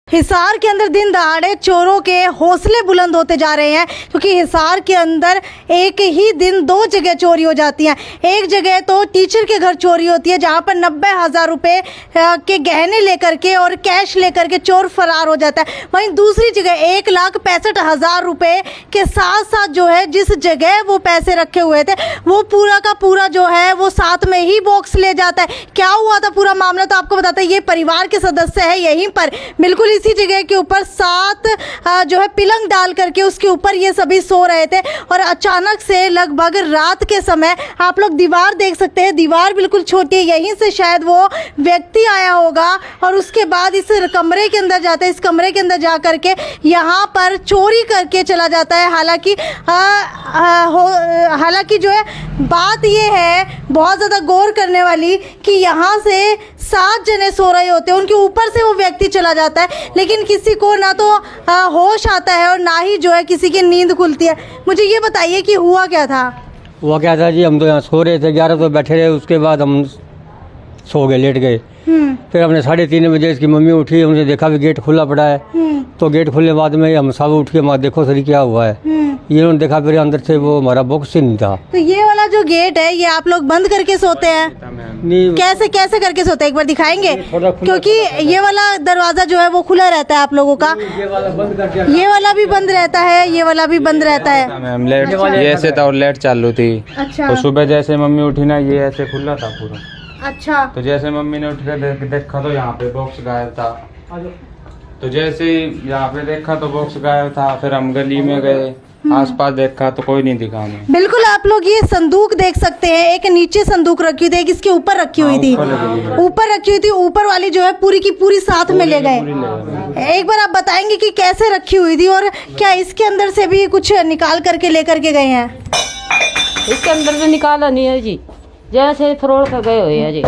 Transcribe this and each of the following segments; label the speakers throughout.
Speaker 1: हिसार के अंदर दिन दहाड़े चोरों के हौसले बुलंद होते जा रहे हैं, क्योंकि हिसार के अंदर एक ही दिन दो जगह चोरी हो जाती हैं। एक जगह तो टीचर के घर चोरी होती है, जहां पर 90,000 रुपए के गहने लेकर के और कैश लेकर के चोर फरार हो जाता है। वहीं दूसरी जगह 1,65,000 रुपए के साथ साथ जो है जिस जगह वो पैसे रखे हुए थे वो पूरा का पूरा जो है वो साथ में ही बॉक्स ले जाता है। क्या हुआ था पूरा मामला तो आपको बताते हैं। ये परिवार के सदस्य है, यहीं पर बिल्कुल इसी जगह के ऊपर 7 जो है पिलंग डाल करके उसके ऊपर ये सभी सो रहे थे और अचानक से लगभग रात के समय आप लोग दीवार देख सकते हैं, दीवार बिल्कुल छोटी है, यहीं से शायद वो व्यक्ति आया होगा और उसके बाद इस कमरे के अंदर जाता है। इस कमरे के अंदर जा करके यहाँ पर चोरी करके चला जाता है। हालांकि जो है बात ये है बहुत ज़्यादा गौर करने वाली कि यहाँ से 7 जने सो रहे होते हैं, उनके ऊपर से वो व्यक्ति चला जाता है, लेकिन किसी को ना तो होश आता है और ना ही जो है किसी की नींद खुलती है। मुझे ये बताइए कि हुआ क्या था?
Speaker 2: हुआ क्या था जी, हम तो यहाँ सो रहे थे, 11 तो बैठे रहे, उसके बाद हम सो गए, लेट गए। फिर हमने 3:30 बजे इसकी मम्मी उठी, हमने देखा भी गेट खुला पड़ा है। तो गेट खुलने बाद में हम सब उठ के माँ देखो सही क्या हुआ है। ये उन्होंने देखा, फिर अंदर से वो हमारा बॉक्स ही नहीं था।
Speaker 1: तो ये वाला जो गेट है ये आप लोग बंद करके सोते हैं?
Speaker 2: नहीं,
Speaker 1: कैसे कैसे करके सोते हैं एक बार दिखाएंगे? क्योंकि ये वाला दरवाजा जो है वो खुला रहता है आप लोगों का,
Speaker 2: ये वाला बंद करके,
Speaker 1: ये वाला भी बंद रहता है, ये वाला भी बंद रहता है।
Speaker 3: मैम लेट ये ऐसे था और लेट चालू थी।
Speaker 1: अच्छा
Speaker 3: और सुबह जैसे मम्मी उठी ना ये ऐसे खुला था पूरा।
Speaker 1: अच्छा।
Speaker 3: तो जैसे मम्मी ने उठ के देखा तो यहाँ पे बॉक्स गायब था। तो जैसे ही यहाँ पे देखा तो बॉक्स गायब था। फिर हम गली में गए, आसपास देखा तो कोई नहीं दिखा हमें।
Speaker 1: बिल्कुल आप लोग ये संदूक देख सकते हैं, एक नीचे संदूक रखी हुई थी, एक इसके ऊपर रखी हुई थी, ऊपर रखी हुई थी। ऊपर वाली जो है पूरी की पूरी साथ में ले गए। एक बार आप बताएंगे कि कैसे रखी हुई थी और क्या इसके अंदर से भी कुछ निकाल करके लेकर के गए हैं?
Speaker 4: इसके अंदर से निकाला नहीं है जी, जैसे फरोड़ कर गए हुए हैं जी,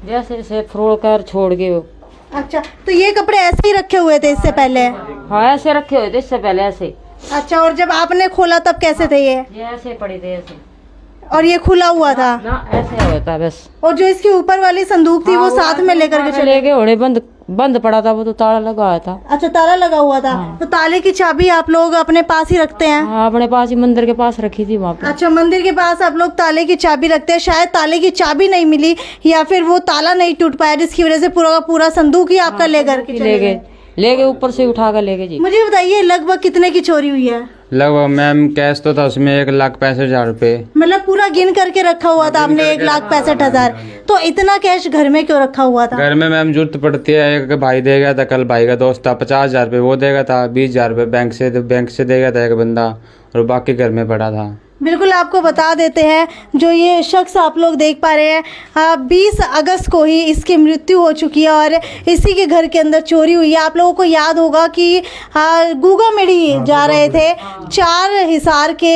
Speaker 4: जैसे से फरोड़ कर छोड़ गए हो।
Speaker 1: अच्छा, तो ये कपड़े ऐसे ही रखे हुए थे इससे पहले?
Speaker 4: हाँ ऐसे रखे हुए थे इससे पहले ऐसे।
Speaker 1: अच्छा, और जब आपने खोला तब कैसे थे ये?
Speaker 4: ऐसे पड़े थे ऐसे,
Speaker 1: और ये खुला हुआ था
Speaker 4: ना ऐसे होता बस।
Speaker 1: और जो इसके ऊपर वाली संदूक थी वो साथ में लेकर के चले
Speaker 4: गए होने, बंद पड़ा था वो, तो ताला लगा हुआ था।
Speaker 1: अच्छा, ताला लगा हुआ था। तो ताले की चाबी आप लोग अपने पास ही रखते हैं?
Speaker 4: हाँ अपने पास ही, मंदिर के पास रखी थी वहाँ पे।
Speaker 1: अच्छा, मंदिर के पास आप लोग ताले की चाबी रखते हैं। शायद ताले की चाबी नहीं मिली या फिर वो ताला नहीं टूट पाया, जिसकी वजह से पूरा का पूरा संदूक ही आपका ले
Speaker 4: गए ऊपर से उठा कर ले गए जी।
Speaker 1: मुझे बताइए लगभग कितने की चोरी हुई है?
Speaker 3: लगभग मैम कैश तो था उसमें 1,65,000 रुपए।
Speaker 1: मतलब पूरा गिन करके रखा हुआ था आपने 1,65,000? तो इतना कैश घर में क्यों रखा हुआ था?
Speaker 3: घर में मैम जरूरत पड़ती है। एक भाई दे गया था, कल भाई का दोस्त था, 50,000 रुपए वो देगा था, 20,000 रुपए बैंक से दे गया था एक बंदा, और बाकी घर में पड़ा था।
Speaker 1: बिल्कुल आपको बता देते हैं, जो ये शख्स आप लोग देख पा रहे हैं 20 अगस्त को ही इसकी मृत्यु हो चुकी है और इसी के घर के अंदर चोरी हुई है। आप लोगों को याद होगा कि गुगामेड़ी जा रहे थे, 4 हिसार के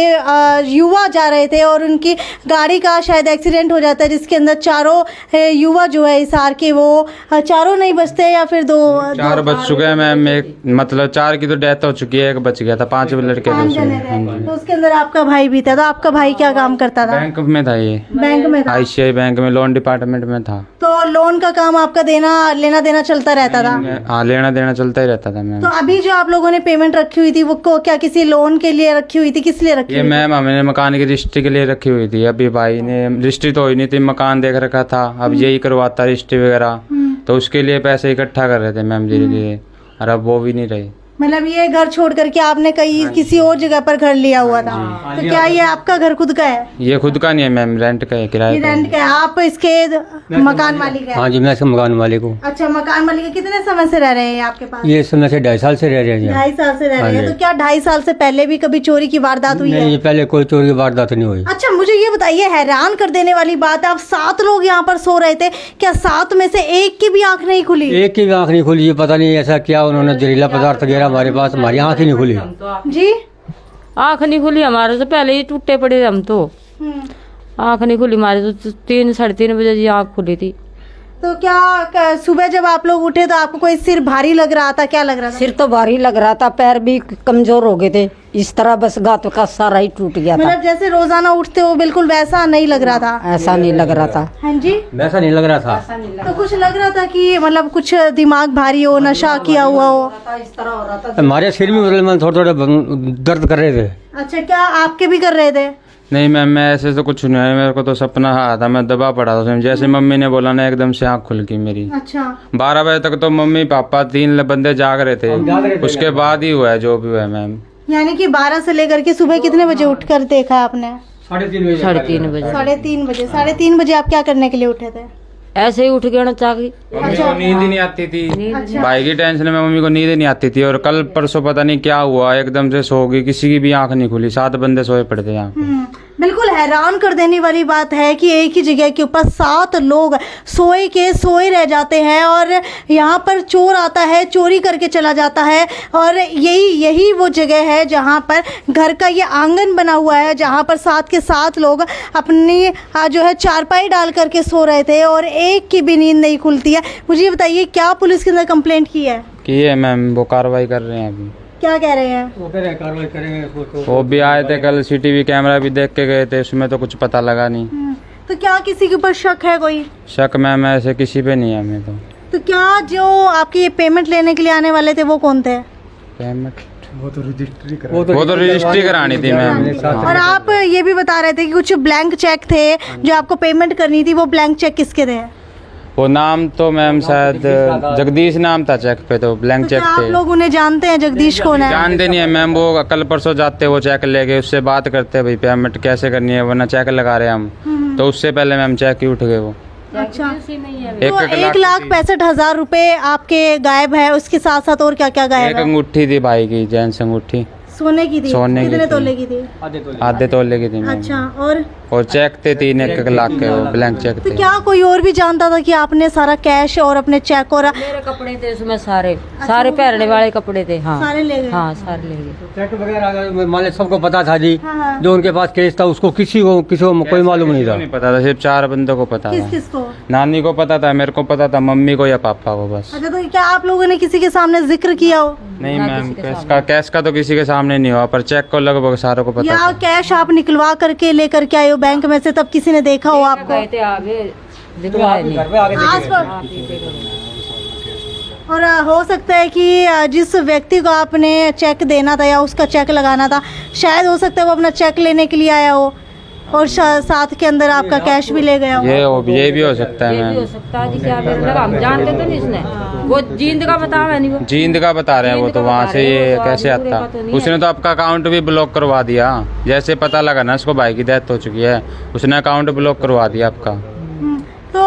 Speaker 1: युवा जा रहे थे और उनकी गाड़ी का शायद एक्सीडेंट हो जाता है, जिसके अंदर 4 युवा जो है हिसार के, वो 4 नहीं बचते या फिर
Speaker 3: 4 बच चुके हैं मैम। एक मतलब 4 की तो डेथ हो चुकी है, एक बच गया था, 5 लड़के थे।
Speaker 1: तो उसके अंदर आपका भाई भी था। तो आपका भाई क्या काम करता था?
Speaker 3: बैंक में था। ये
Speaker 1: बैंक में था?
Speaker 3: ICICI बैंक में लोन डिपार्टमेंट में था।
Speaker 1: तो लोन का काम आपका लेना देना चलता रहता था?
Speaker 3: हाँ लेना देना चलता ही रहता था मैम।
Speaker 1: तो अभी जो आप लोगों ने पेमेंट रखी हुई थी वो क्या किसी लोन के लिए रखी हुई थी, किस लिए रखी
Speaker 3: ये
Speaker 1: हुई?
Speaker 3: मैम हमने मकान की रजिस्ट्री के लिए रखी हुई थी। अभी भाई ने रजिस्ट्री तो हुई नहीं थी, मकान देख रखा था, अब यही करवाता रजिस्ट्री वगैरह, तो उसके लिए पैसे इकट्ठा कर रहे थे मैम धीरे धीरे, और अब वो भी नहीं रही।
Speaker 1: मतलब ये घर छोड़ करके आपने किसी और जगह पर घर लिया हुआ था? तो क्या ये आपका घर खुद का है?
Speaker 3: ये खुद का नहीं है मैम, रेंट का है, किराए का है।
Speaker 1: रेंट का है? आप इसके मकान मालिक है?
Speaker 2: हाँ जी, मैं मकान मालिक हूँ।
Speaker 1: अच्छा, मकान मालिक। कितने समय से रह रहे हैं आपके पास?
Speaker 2: ये समय से 2.5 साल से रह रहे हैं।
Speaker 1: 2.5 साल से रह रहे हैं। तो क्या 2.5 साल से पहले भी कभी चोरी की वारदात हुई है?
Speaker 2: नहीं, पहले कोई चोरी की वारदात नहीं हुई।
Speaker 1: अच्छा, मुझे ये बताइए, हैरान कर देने वाली बात है, आप 7 लोग यहाँ पर सो रहे थे, क्या 7 में से एक की भी आंख नहीं खुली?
Speaker 2: एक की भी आँख नहीं खुली। ये पता नहीं ऐसा क्या उन्होंने जहरीला पदार्थ वगैरह हमारे पास, हमारी आँख ही नहीं खुली
Speaker 1: जी।
Speaker 4: आँख नहीं खुली हमारे से, पहले ही टूटे पड़े हम तो। आँख नहीं खुली हमारे तो 3 साढ़े 3 बजे जी आँख खुली थी।
Speaker 1: तो क्या सुबह जब आप लोग उठे तो आपको कोई सिर भारी लग रहा था, क्या लग रहा था?
Speaker 4: सिर तो भारी लग रहा था, पैर भी कमजोर हो गए थे, इस तरह बस गात का सारा ही टूट गया था।
Speaker 1: मतलब जैसे रोजाना उठते हो बिल्कुल वैसा नहीं लग रहा था?
Speaker 4: ऐसा नहीं लग रहा था।
Speaker 1: हाँ जी,
Speaker 2: वैसा नहीं लग रहा था।
Speaker 1: तो कुछ लग रहा था कि मतलब कुछ दिमाग भारी हो, नशा किया हुआ हो?
Speaker 4: इस तरह हो रहा था।
Speaker 2: हमारे सिर में मतलब थोड़े थोड़े दर्द कर रहे थे।
Speaker 1: अच्छा, क्या आपके भी कर रहे थे?
Speaker 3: नहीं मैम, मैं ऐसे तो कुछ नहीं है, मेरे को तो सपना आया था, मैं दबा पड़ा था उसमें। जैसे मम्मी ने बोला ना, एकदम से आँख खुल गई मेरी।
Speaker 1: अच्छा,
Speaker 3: 12 बजे तक तो मम्मी पापा 3 बंदे जाग रहे थे, उसके बाद ही हुआ है जो भी हुआ है मैम।
Speaker 1: यानी कि 12 से लेकर के सुबह कितने बजे उठकर देखा आपने?
Speaker 2: 3:30 बजे।
Speaker 4: 3:30 बजे।
Speaker 1: 3:30 बजे। 3:30 बजे आप क्या करने के लिए उठे थे?
Speaker 4: ऐसे ही उठ गया ना चाकी।
Speaker 3: मम्मी को नींद ही नहीं आती थी, भाई की टेंशन में मम्मी को नींद ही नहीं आती थी। और कल परसों पता नहीं क्या हुआ, एकदम से सो गई, किसी की भी आंख नहीं खुली, 7 बंदे सोए पड़े थे यहाँ।
Speaker 1: बिल्कुल हैरान कर देने वाली बात है कि एक ही जगह के ऊपर 7 लोग सोए के सोए रह जाते हैं और यहाँ पर चोर आता है, चोरी करके चला जाता है। और यही वो जगह है जहाँ पर घर का ये आंगन बना हुआ है, जहाँ पर 7 के 7 लोग अपनी जो है चारपाई डाल करके सो रहे थे और एक की भी नींद नहीं खुलती है। मुझे ये बताइए, क्या पुलिस के अंदर कंप्लेंट की है?
Speaker 3: की है मैम, वो कार्रवाई कर रहे हैं अभी।
Speaker 1: क्या कह रहे हैं?
Speaker 2: वो कह रहे हैं कार्रवाई करेंगे इसको तो।
Speaker 3: वो भी आए थे कल, CCTV कैमरा भी देख के गए थे, उसमें तो कुछ पता लगा नहीं।
Speaker 1: तो क्या किसी के ऊपर शक है कोई?
Speaker 3: शक मैम ऐसे किसी पे नहीं है हमें
Speaker 1: तो क्या जो आपकी ये पेमेंट लेने के लिए आने वाले थे वो कौन थे?
Speaker 3: पेमेंट
Speaker 2: वो तो रजिस्ट्री
Speaker 3: करानी थी मैम।
Speaker 1: और आप ये भी बता रहे थे कि कुछ ब्लैंक चेक थे जो आपको पेमेंट करनी थी, वो ब्लैंक चेक किसके थे?
Speaker 3: वो नाम तो मैम शायद जगदीश नाम था चेक पे, तो ब्लैंक
Speaker 1: तो
Speaker 3: चेक
Speaker 1: क्या आप
Speaker 3: थे।
Speaker 1: लोग उन्हें जानते हैं? जगदीश कौन है?
Speaker 3: जानते नहीं है मैम, वो कल परसों जाते वो चेक लेके, उससे बात करते भाई पेमेंट कैसे करनी है, वरना चेक लगा रहे हम। तो उससे पहले मैम चेक ही उठ गए वो।
Speaker 1: अच्छा,
Speaker 3: एक
Speaker 1: तो 1,65,000 रुपए आपके गायब है, उसके साथ साथ और क्या क्या गायब
Speaker 3: एक
Speaker 1: है?
Speaker 3: अंगूठी थी भाई की, जेंट्स अंगूठी,
Speaker 1: सोने की थी?
Speaker 3: सोने की
Speaker 1: कितने
Speaker 3: थी।
Speaker 1: तोले की थी?
Speaker 3: आधे तोले की थी मैम।
Speaker 1: अच्छा,
Speaker 3: और चेक थे 3-1 लाख के, वो ब्लैंक चेक
Speaker 1: तो
Speaker 3: थे।
Speaker 1: क्या कोई और भी जानता था कि आपने सारा कैश और अपने चेक और
Speaker 4: मेरे कपड़े थे उसमें, सारे पहनने वाले कपड़े थे। हाँ
Speaker 1: सारे ले गए?
Speaker 4: हाँ, सारे ले गए।
Speaker 2: चेक वगैरह मालिक सबको पता था जी।
Speaker 1: हाँ।
Speaker 2: जो उनके पास केस था उसको किसी को कोई मालूम नहीं था।
Speaker 3: नहीं पता था, सिर्फ 4 बंदों को पता
Speaker 1: किस
Speaker 3: था।
Speaker 1: किस को?
Speaker 3: नानी को पता था, मेरे को पता था, मम्मी को या पापा को बस।
Speaker 1: अच्छा, तो क्या आप लोगों ने किसी के सामने जिक्र किया हो?
Speaker 3: नहीं मैम, कैश का तो किसी के सामने नहीं हुआ, पर चेक को लगभग सारों को पता
Speaker 1: या
Speaker 3: था।
Speaker 1: कैश आप निकलवा करके लेकर के आए हो बैंक में से, तब किसी ने देखा हो आपको?
Speaker 4: गए थे आगे, दिखवाए नहीं।
Speaker 1: और हो सकता है कि जिस व्यक्ति को आपने चेक देना था या उसका चेक लगाना था, शायद हो सकता है वो अपना चेक लेने के लिए आया हो और साथ के अंदर आपका कैश भी ले गया हो।
Speaker 3: ये भी हो सकता है
Speaker 4: ये भी हो
Speaker 3: मैम।
Speaker 4: सकता है जी, क्या मतलब हम जानते तो नहीं इसने, वो जींद का बता रहा नहीं, वो
Speaker 3: जींद का बता रहे हैं, वो तो वहाँ से ये कैसे आता। उसने तो आपका अकाउंट भी ब्लॉक करवा दिया, जैसे पता लगा ना उसको भाई की डेथ हो चुकी है, उसने अकाउंट ब्लॉक करवा दिया आपका।
Speaker 1: तो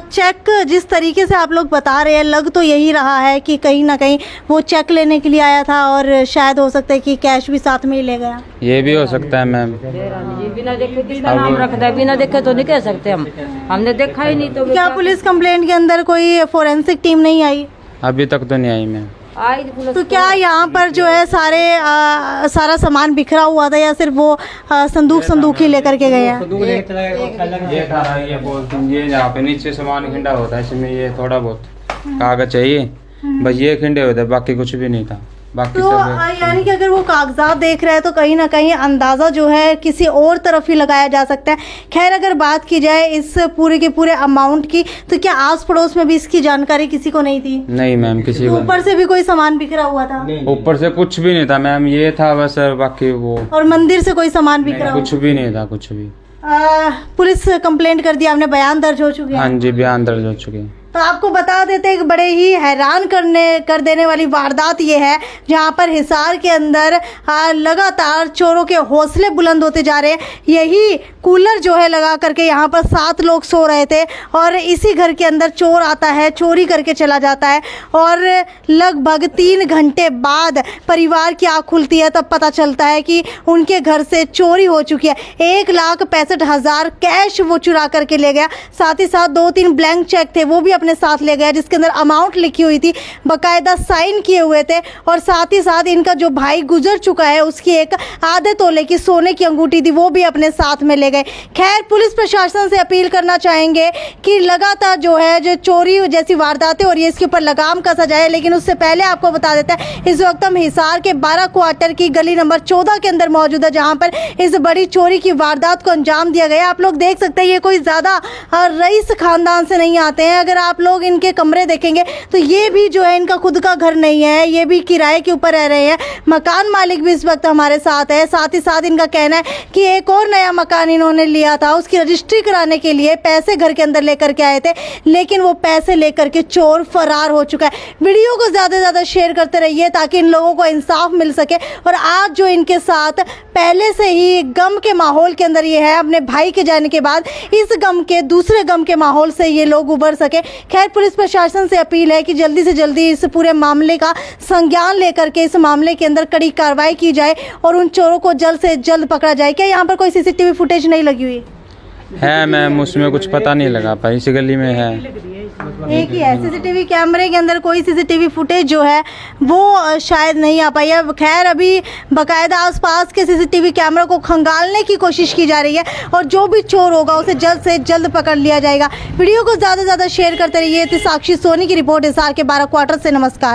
Speaker 1: चेक जिस तरीके से आप लोग बता रहे हैं, लग तो यही रहा है कि कहीं ना कहीं वो चेक लेने के लिए आया था और शायद हो सकता है कि कैश भी साथ में ही ले गया।
Speaker 3: ये भी हो सकता है मैम।
Speaker 4: जी बिना देखे किसका नाम रखता है, बिना देखे तो नहीं कह सकते हम, हमने देखा ही नहीं। तो
Speaker 1: क्या पुलिस कंप्लेंट के अंदर कोई फोरेंसिक टीम नहीं आई?
Speaker 3: अभी तक तो नहीं आई मैम।
Speaker 4: आई पुलिस
Speaker 1: तो क्या यहाँ पर जो है सारा सामान बिखरा हुआ था या सिर्फ वो संदूक ही लेकर के गए हैं?
Speaker 3: ये था ये बोलते ये यहाँ पे नीचे सामान खिंडा होता है, इसमें ये थोड़ा बहुत कागज चाहिए, बस ये खिंडे हुए थे, बाकी कुछ भी नहीं था। बाकी
Speaker 1: तो
Speaker 3: सब
Speaker 1: यानी कि अगर वो कागजात देख रहे हैं तो कहीं ना कहीं अंदाज़ा जो है किसी और तरफ ही लगाया जा सकता है। खैर, अगर बात की जाए इस पूरे के पूरे अमाउंट की, तो क्या आस पड़ोस में भी इसकी जानकारी किसी को नहीं थी?
Speaker 3: नहीं मैम, किसी को
Speaker 1: ऊपर से भी कोई सामान बिखरा हुआ था?
Speaker 3: ऊपर से कुछ भी नहीं था मैम, ये था बस, बाकी वो
Speaker 1: और मंदिर से कोई सामान बिखरा हुआ?
Speaker 3: कुछ भी नहीं था, कुछ भी।
Speaker 1: पुलिस कंप्लेंट कर दिया, आपने बयान दर्ज हो चुके हैं?
Speaker 3: हाँ जी, बयान दर्ज हो चुके हैं।
Speaker 1: तो आपको बता देते हैं कि बड़े ही हैरान कर देने वाली वारदात ये है, जहां पर हिसार के अंदर लगातार चोरों के हौसले बुलंद होते जा रहे हैं। यही कूलर जो है लगा करके यहाँ पर 7 लोग सो रहे थे और इसी घर के अंदर चोर आता है, चोरी करके चला जाता है और लगभग 3 घंटे बाद परिवार की आँख खुलती है, तब पता चलता है कि उनके घर से चोरी हो चुकी है। 1,65,000 कैश वो चुरा करके ले गया, साथ ही साथ 2-3 ब्लैंक चेक थे वो भी अपने साथ ले गया, जिसके अंदर अमाउंट लिखी हुई थी, बाकायदा साइन किए हुए थे, और साथ ही साथ इनका जो भाई गुजर चुका है उसकी एक आधे तोले की सोने की अंगूठी थी वो भी अपने साथ में ले गए। खैर, पुलिस प्रशासन से अपील करना चाहेंगे कि लगातार जो है जो चोरी जैसी वारदातें हो रही है इसके ऊपर लगाम कसा जाए। लेकिन उससे पहले आपको बता देते हैं, इस वक्त हम हिसार के 12 क्वार्टर की गली नंबर 14 के अंदर मौजूद है, जहां पर इस बड़ी चोरी की वारदात को अंजाम दिया गया। आप लोग देख सकते हैं ये कोई ज़्यादा रईस खानदान से नहीं आते हैं। अगर आप लोग इनके कमरे देखेंगे तो ये भी जो है इनका खुद का घर नहीं है, ये भी किराए के ऊपर रह रहे हैं। मकान मालिक भी इस वक्त हमारे साथ है। साथ ही साथ इनका कहना है कि एक और नया मकान इन्होंने लिया था, उसकी रजिस्ट्री कराने के लिए पैसे घर के अंदर लेकर के आए थे, लेकिन वो पैसे लेकर के चोर फरार हो चुका है। वीडियो को ज़्यादा से ज़्यादा शेयर करते रहिए ताकि इन लोगों को इंसाफ मिल सके। और आज जो इनके साथ पहले से ही गम के माहौल के अंदर ये है, अपने भाई के जाने के बाद इस गम के दूसरे गम के माहौल से ये लोग उबर सके। खैर, पुलिस प्रशासन से अपील है कि जल्दी से जल्दी इस पूरे मामले का संज्ञान लेकर के इस मामले के अंदर कड़ी कार्रवाई की जाए और उन चोरों को जल्द से जल्द पकड़ा जाए। क्या यहाँ पर कोई सीसीटीवी फुटेज नहीं लगी हुई
Speaker 3: है मैम? उसमें कुछ पता नहीं लगा पाई, इसी गली में है।
Speaker 1: एक ही है सीसीटीवी कैमरे के अंदर, कोई सीसीटीवी फुटेज जो है वो शायद नहीं आ पाई है। खैर, अभी बाकायदा आसपास के सीसीटीवी कैमरा को खंगालने की कोशिश की जा रही है और जो भी चोर होगा उसे जल्द से जल्द पकड़ लिया जाएगा। वीडियो को ज़्यादा से ज़्यादा शेयर करते रहिए। साक्षी सोनी की रिपोर्ट हिसार के 12 क्वार्टर से। नमस्कार।